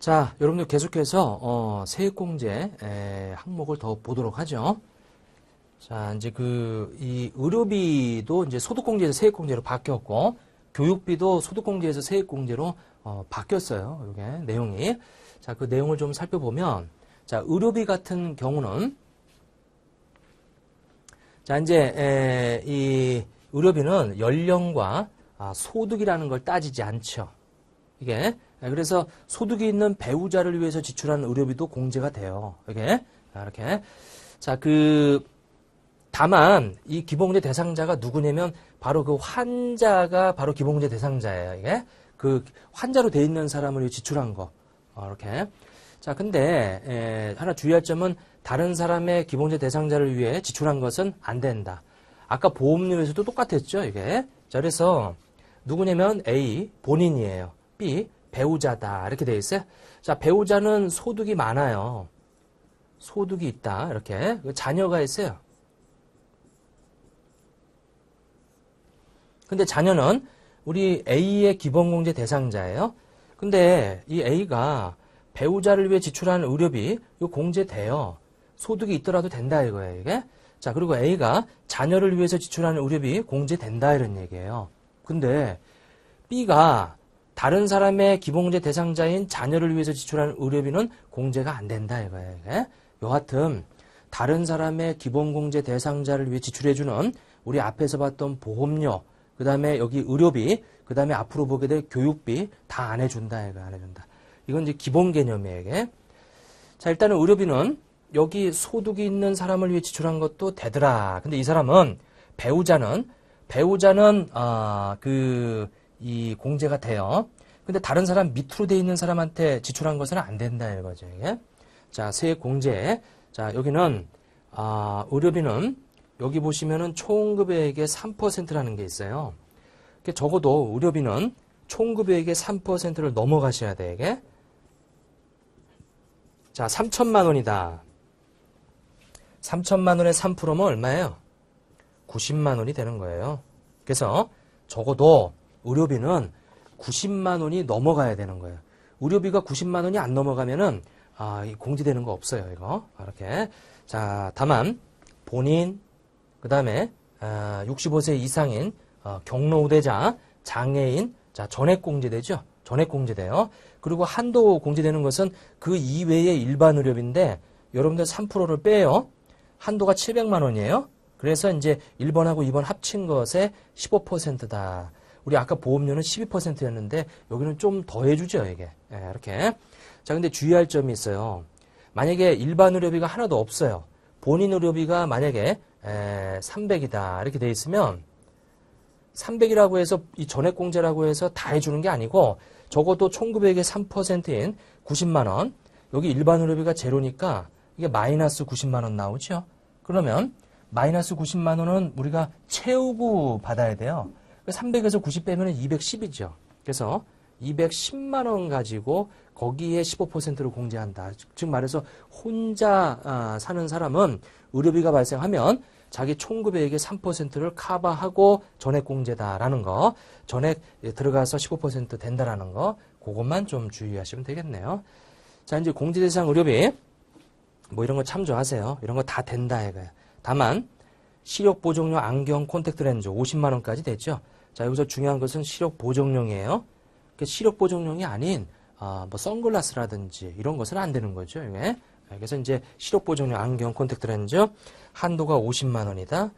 자, 여러분들 계속해서 세액공제 항목을 더 보도록 하죠. 자, 이제 이 의료비도 이제 소득공제에서 세액공제로 바뀌었고, 교육비도 소득공제에서 세액공제로 바뀌었어요. 이게 내용이. 자, 그 내용을 좀 살펴보면, 자, 의료비 같은 경우는, 자, 이제 이 의료비는 연령과 소득이라는 걸 따지지 않죠. 이게. 그래서 소득이 있는 배우자를 위해서 지출하는 의료비도 공제가 돼요. 이게. 이렇게. 자, 다만, 이 기본공제 대상자가 누구냐면, 바로 그 환자가 바로 기본공제 대상자예요. 이게. 그 환자로 돼 있는 사람을 위해 지출한 거. 이렇게. 자, 근데, 하나 주의할 점은, 다른 사람의 기본공제 대상자를 위해 지출한 것은 안 된다. 아까 보험료에서도 똑같았죠, 이게. 자, 그래서, 누구냐면, A, 본인이에요. B, 배우자다. 이렇게 돼 있어요. 자, 배우자는 소득이 많아요. 소득이 있다. 이렇게. 자녀가 있어요. 근데 자녀는 우리 A의 기본공제 대상자예요. 근데 이 A가 배우자를 위해 지출하는 의료비 이거 공제돼요. 소득이 있더라도 된다 이거예요. 이게. 자, 그리고 A가 자녀를 위해서 지출하는 의료비 공제된다 이런 얘기예요. 근데 B가 다른 사람의 기본공제 대상자인 자녀를 위해서 지출하는 의료비는 공제가 안 된다 이거예요. 이게. 여하튼 다른 사람의 기본공제 대상자를 위해 지출해주는 우리 앞에서 봤던 보험료, 그 다음에 여기 의료비, 그 다음에 앞으로 보게 될 교육비 다 안 해준다 이거 안 해준다. 이건 이제 기본 개념이에요. 이게. 자, 일단은 의료비는 여기 소득이 있는 사람을 위해 지출한 것도 되더라. 근데 이 사람은 배우자는 이 공제가 돼요. 근데 다른 사람 밑으로 돼 있는 사람한테 지출한 것은 안 된다 이거죠. 이게. 자, 세액 공제. 자, 여기는 의료비는 여기 보시면은 총급액의 3%라는 게 있어요. 적어도 의료비는 총급액의 3%를 넘어가셔야 돼, 이게. 자, 3천만 원이다. 3천만 원의 3%면 얼마예요? 90만 원이 되는 거예요. 그래서 적어도 의료비는 90만 원이 넘어가야 되는 거예요. 의료비가 90만 원이 안 넘어가면은 공제되는 거 없어요, 이거. 이렇게. 자, 다만 본인 그다음에 65세 이상인 경로우대자, 장애인, 자, 전액 공제되죠. 전액 공제돼요. 그리고 한도 공제되는 것은 그 이외의 일반 의료비인데 여러분들 3%를 빼요. 한도가 700만 원이에요. 그래서 이제 1번하고 2번 합친 것의 15%다. 우리 아까 보험료는 12%였는데 여기는 좀 더 해주죠, 이게. 이렇게. 자, 근데 주의할 점이 있어요. 만약에 일반 의료비가 하나도 없어요. 본인 의료비가 만약에 300이다. 이렇게 돼 있으면 300이라고 해서 이 전액공제라고 해서 다 해주는 게 아니고 적어도 총급액의 3%인 90만 원. 여기 일반 의료비가 제로니까 이게 마이너스 90만 원 나오죠. 그러면 마이너스 90만 원은 우리가 채우고 받아야 돼요. 300에서 90 빼면 210이죠. 그래서 210만 원 가지고 거기에 15%를 공제한다. 즉 말해서 혼자 사는 사람은 의료비가 발생하면 자기 총급액의 3%를 커버하고 전액 공제다라는 거, 전액 들어가서 15% 된다라는 거, 그것만 좀 주의하시면 되겠네요. 자, 이제 공제 대상 의료비 뭐 이런 거 참조하세요. 이런 거 다 된다 이거예요. 다만 시력 보정용 안경 콘택트 렌즈 50만 원까지 됐죠. 자, 여기서 중요한 것은 시력 보정용이에요. 시력 보정용이 아닌 뭐 선글라스라든지 이런 것은 안 되는 거죠. 이게. 그래서 이제 시력 보정용 안경 콘택트 렌즈 한도가 50만 원이다.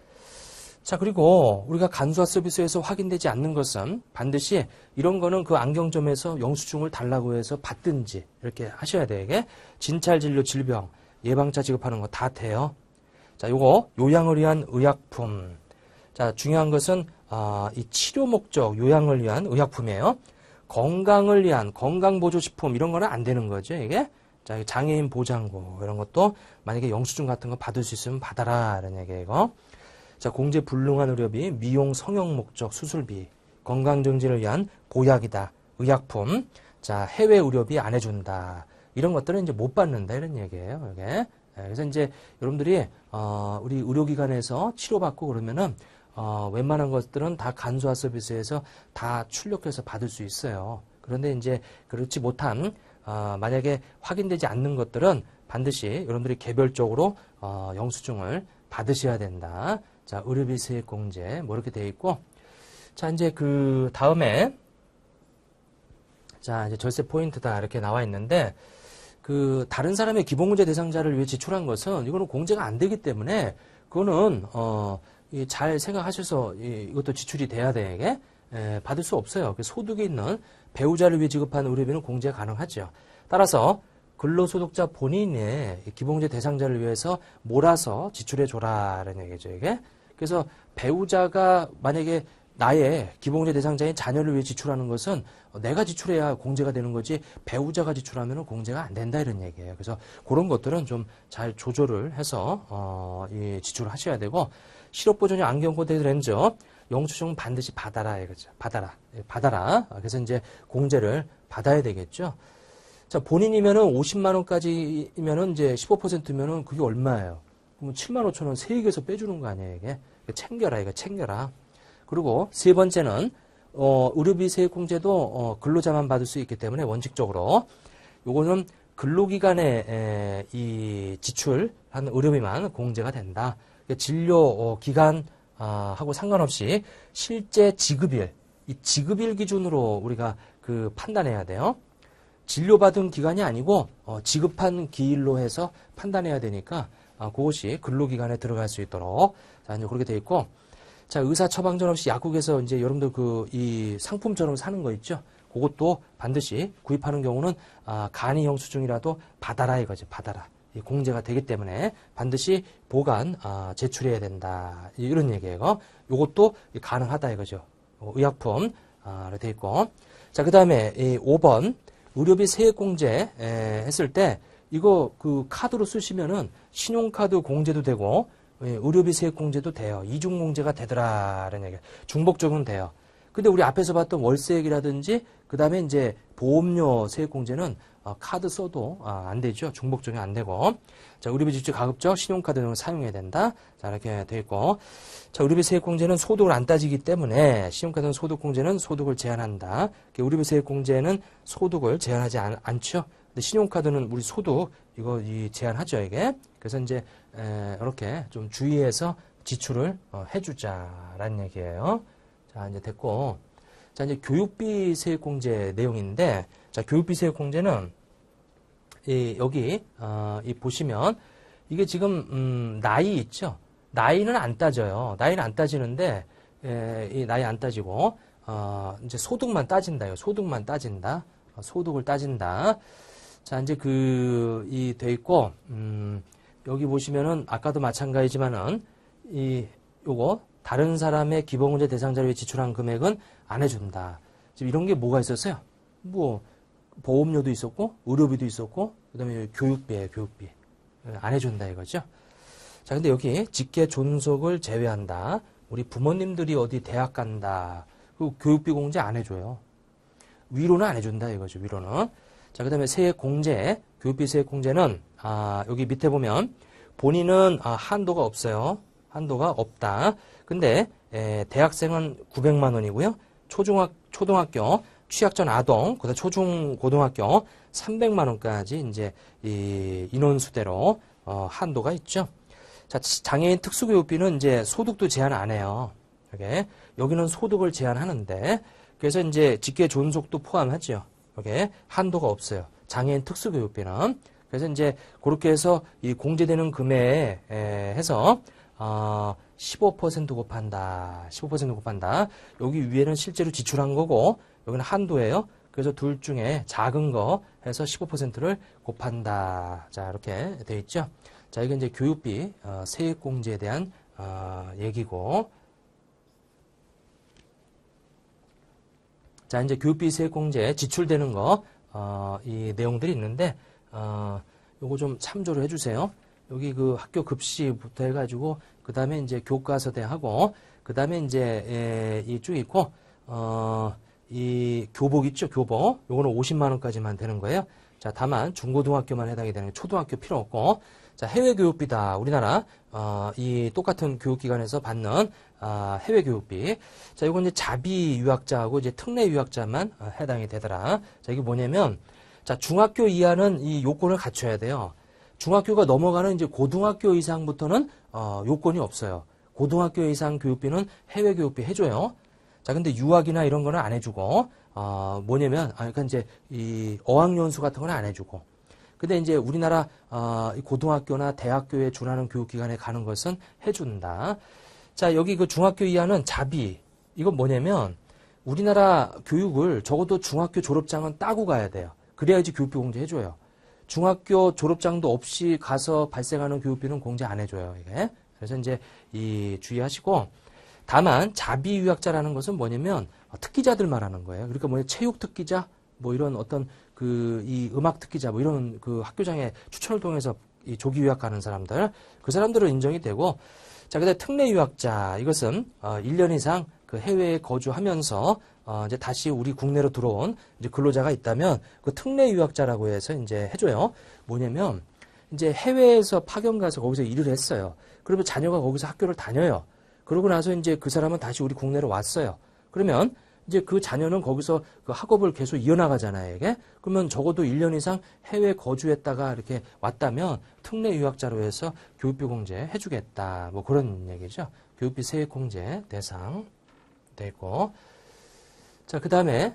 자, 그리고 우리가 간소화 서비스에서 확인되지 않는 것은 반드시 이런 거는 그 안경점에서 영수증을 달라고 해서 받든지 이렇게 하셔야 돼요. 이게 진찰 진료 질병 예방차 지급하는 거 다 돼요. 자, 요거 요양을 위한 의약품. 자, 중요한 것은 이 치료 목적 요양을 위한 의약품이에요. 건강을 위한 건강보조식품 이런 거는 안 되는 거죠, 이게. 자, 장애인 보장구 이런 것도 만약에 영수증 같은 거 받을 수 있으면 받아라 이런 얘기예요, 이거. 자, 공제 불능한 의료비, 미용 성형 목적 수술비, 건강증진을 위한 보약이다, 의약품. 자, 해외 의료비 안 해준다. 이런 것들은 이제 못 받는다 이런 얘기예요, 이게. 그래서 이제 여러분들이 우리 의료기관에서 치료받고 그러면은 웬만한 것들은 다 간소화 서비스에서 다 출력해서 받을 수 있어요. 그런데 이제 그렇지 못한 만약에 확인되지 않는 것들은 반드시 여러분들이 개별적으로 영수증을 받으셔야 된다. 자, 의료비 세액공제 뭐 이렇게 되어 있고, 자 이제 그 다음에 자 이제 절세 포인트다 이렇게 나와 있는데, 그 다른 사람의 기본공제 대상자를 위해 지출한 것은 이거는 공제가 안 되기 때문에 그거는 잘 생각하셔서 이것도 지출이 돼야 되게 받을 수 없어요. 소득이 있는 배우자를 위해 지급한 의료비는 공제가 가능하죠. 따라서 근로소득자 본인의 기본공제 대상자를 위해서 몰아서 지출해 줘라라는 얘기죠, 이게. 그래서 배우자가 만약에 나의 기본공제 대상자인 자녀를 위해 지출하는 것은 내가 지출해야 공제가 되는 거지, 배우자가 지출하면 공제가 안 된다 이런 얘기예요. 그래서 그런 것들은 좀 잘 조절을 해서 지출을 하셔야 되고, 실업보존형 안경코드 렌즈 영수증 반드시 받아라 이거죠. 받아라. 그래서 이제 공제를 받아야 되겠죠. 자, 본인이면은 50만 원까지면은 이제 15%면은 그게 얼마예요? 그러면 7만 5천 원 세액에서 빼주는 거 아니에요, 이게? 챙겨라, 이거 챙겨라. 그리고 세 번째는 의료비 세액공제도 근로자만 받을 수 있기 때문에 원칙적으로 요거는 근로기간에 이 지출한 의료비만 공제가 된다. 진료 기간 하고 상관없이 실제 지급일, 이 지급일 기준으로 우리가 그 판단해야 돼요. 진료받은 기간이 아니고 지급한 기일로 해서 판단해야 되니까 그것이 근로기간에 들어갈 수 있도록 자 이제 그렇게 돼 있고, 자 의사 처방전 없이 약국에서 이제 여러분들 그 이 상품처럼 사는 거 있죠. 그것도 반드시 구입하는 경우는 간이 영수증이라도 받아라 이거지. 받아라. 공제가 되기 때문에 반드시 보관 제출해야 된다 이런 얘기예요. 이것도 가능하다 이거죠. 의약품 이렇게 돼 있고, 자 그다음에 5번 의료비 세액공제 했을 때 이거 그 카드로 쓰시면은 신용카드 공제도 되고 의료비 세액공제도 돼요. 이중공제가 되더라라는 얘기예요. 중복 적용 돼요. 근데 우리 앞에서 봤던 월세액이라든지 그 다음에 이제 보험료 세액공제는 카드 써도 안 되죠. 중복 적용 안 되고. 자, 의료비 지출 가급적 신용카드 등을 사용해야 된다. 자, 이렇게 돼 있고. 자, 의료비 세액공제는 소득을 안 따지기 때문에 신용카드는 소득공제는 소득을 제한한다. 의료비 세액공제는 소득을 제한하지 않죠. 근데 신용카드는 우리 소득 이거 제한하죠, 이게. 그래서 이제 이렇게 좀 주의해서 지출을 해주자라는 얘기예요. 자, 이제 됐고. 자, 이제 교육비 세액공제 내용인데, 자, 교육비 세액공제는, 여기, 보시면, 이게 지금, 나이 있죠? 나이는 안 따져요. 나이는 안 따지는데, 이 나이 안 따지고, 이제 소득만 따진다. 소득만 따진다. 소득을 따진다. 자, 이제 돼 있고, 여기 보시면은, 아까도 마찬가지지만은, 요거, 다른 사람의 기본공제 대상자를 위해 지출한 금액은 안 해준다. 지금 이런 게 뭐가 있었어요? 뭐 보험료도 있었고 의료비도 있었고 그다음에 교육비예요. 교육비 안 해준다 이거죠. 자, 근데 여기 직계 존속을 제외한다. 우리 부모님들이 어디 대학 간다. 그 교육비 공제 안 해줘요. 위로는 안 해준다 이거죠. 위로는. 자, 그다음에 세액공제, 교육비 세액공제는 여기 밑에 보면 본인은 한도가 없어요. 한도가 없다. 근데 대학생은 900만 원이고요. 초등학교 취약 전 아동, 그다음 초중 고등학교 300만 원까지 이제 이 인원수대로 한도가 있죠. 자, 장애인 특수교육비는 이제 소득도 제한 안 해요. 이게 여기는 소득을 제한하는데 그래서 이제 직계 존속도 포함하죠. 이게 한도가 없어요. 장애인 특수교육비는. 그래서 이제 그렇게 해서 이 공제되는 금액에 해서 15% 곱한다. 15% 곱한다. 여기 위에는 실제로 지출한 거고 여기는 한도예요. 그래서 둘 중에 작은 거 해서 15%를 곱한다. 자, 이렇게 돼 있죠. 자, 이게 이제 교육비 세액공제에 대한 얘기고. 자, 이제 교육비 세액공제 지출되는 거 이 내용들이 있는데 요거 좀 참조를 해주세요. 여기 그 학교 급식부터 해가지고 그 다음에 이제 교과서대 하고 그 다음에 이제 이쪽 있고 이 교복 있죠. 교복 요거는 50만 원까지만 되는 거예요. 자, 다만 중고등학교만 해당이 되는 게 초등학교 필요 없고. 자, 해외 교육비다. 우리나라 이 똑같은 교육기관에서 받는 해외 교육비. 자, 이건 이제 자비 유학자하고 이제 특례 유학자만 해당이 되더라. 자, 이게 뭐냐면 자, 중학교 이하는 이 요건을 갖춰야 돼요. 중학교가 넘어가는 이제 고등학교 이상부터는 요건이 없어요. 고등학교 이상 교육비는 해외 교육비 해줘요. 자, 근데 유학이나 이런 거는 안 해주고, 뭐냐면, 그러니까 이제 이 어학연수 같은 건 안 해주고. 근데 이제 우리나라 고등학교나 대학교에 준하는 교육기관에 가는 것은 해준다. 자, 여기 그 중학교 이하는 자비. 이건 뭐냐면, 우리나라 교육을 적어도 중학교 졸업장은 따고 가야 돼요. 그래야지 교육비 공제 해줘요. 중학교 졸업장도 없이 가서 발생하는 교육비는 공제 안 해줘요, 이게. 그래서 이제 이 주의하시고, 다만 자비 유학자라는 것은 뭐냐면 특기자들 말하는 거예요. 그러니까 뭐냐, 체육 특기자, 뭐 이런 어떤 이 음악 특기자, 뭐 이런 그 학교장의 추천을 통해서 이 조기 유학 가는 사람들, 그 사람들은 인정이 되고, 자, 그다음에 특례 유학자, 이것은 1년 이상 그 해외에 거주하면서 이제 다시 우리 국내로 들어온 이제 근로자가 있다면 그 특례 유학자라고 해서 이제 해줘요. 뭐냐면 이제 해외에서 파견 가서 거기서 일을 했어요. 그러면 자녀가 거기서 학교를 다녀요. 그러고 나서 이제 그 사람은 다시 우리 국내로 왔어요. 그러면 이제 그 자녀는 거기서 그 학업을 계속 이어나가잖아요, 이게. 그러면 적어도 1년 이상 해외 거주했다가 이렇게 왔다면 특례 유학자로 해서 교육비 공제 해주겠다. 뭐 그런 얘기죠. 교육비 세액 공제 대상 되고. 자, 그 다음에,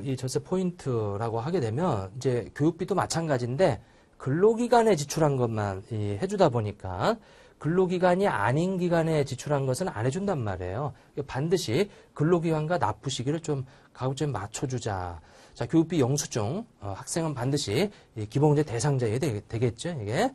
이 절세 포인트라고 하게 되면 이제 교육비도 마찬가지인데 근로기간에 지출한 것만 해주다 보니까 근로기간이 아닌 기간에 지출한 것은 안 해준단 말이에요. 반드시 근로기간과 납부 시기를 좀 가급적 맞춰주자. 자, 교육비 영수증, 학생은 반드시 기본공제 대상자여야 되겠죠, 이게.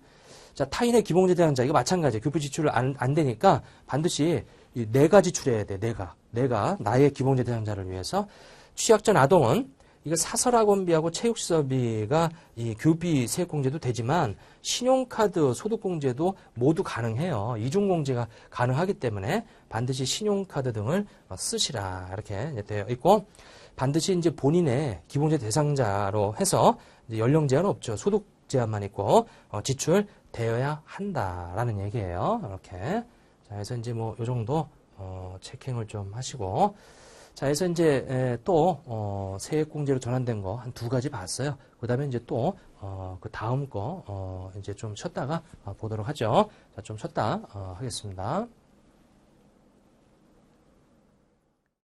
자, 타인의 기본공제 대상자, 이거 마찬가지예요. 교육비 지출 안 되니까 반드시 내가 지출해야 돼, 내가 나의 기본공제 대상자를 위해서. 취약전 아동은 이거 사설학원비하고 체육시설비가 이 교육비 세액공제도 되지만 신용카드 소득공제도 모두 가능해요. 이중공제가 가능하기 때문에 반드시 신용카드 등을 쓰시라 이렇게 되어 있고, 반드시 이제 본인의 기본공제 대상자로 해서 이제 연령 제한 없죠. 소득 제한만 있고 지출되어야 한다라는 얘기예요. 이렇게. 자, 그래서 이제 뭐 요 정도 체킹을 좀 하시고. 자, 그래서 이제 또 세액공제로 전환된 거 한 2가지 봤어요. 그 다음에 이제 또 그 다음 거 이제 좀 쉬었다가 보도록 하죠. 자, 좀 쉬었다 하겠습니다.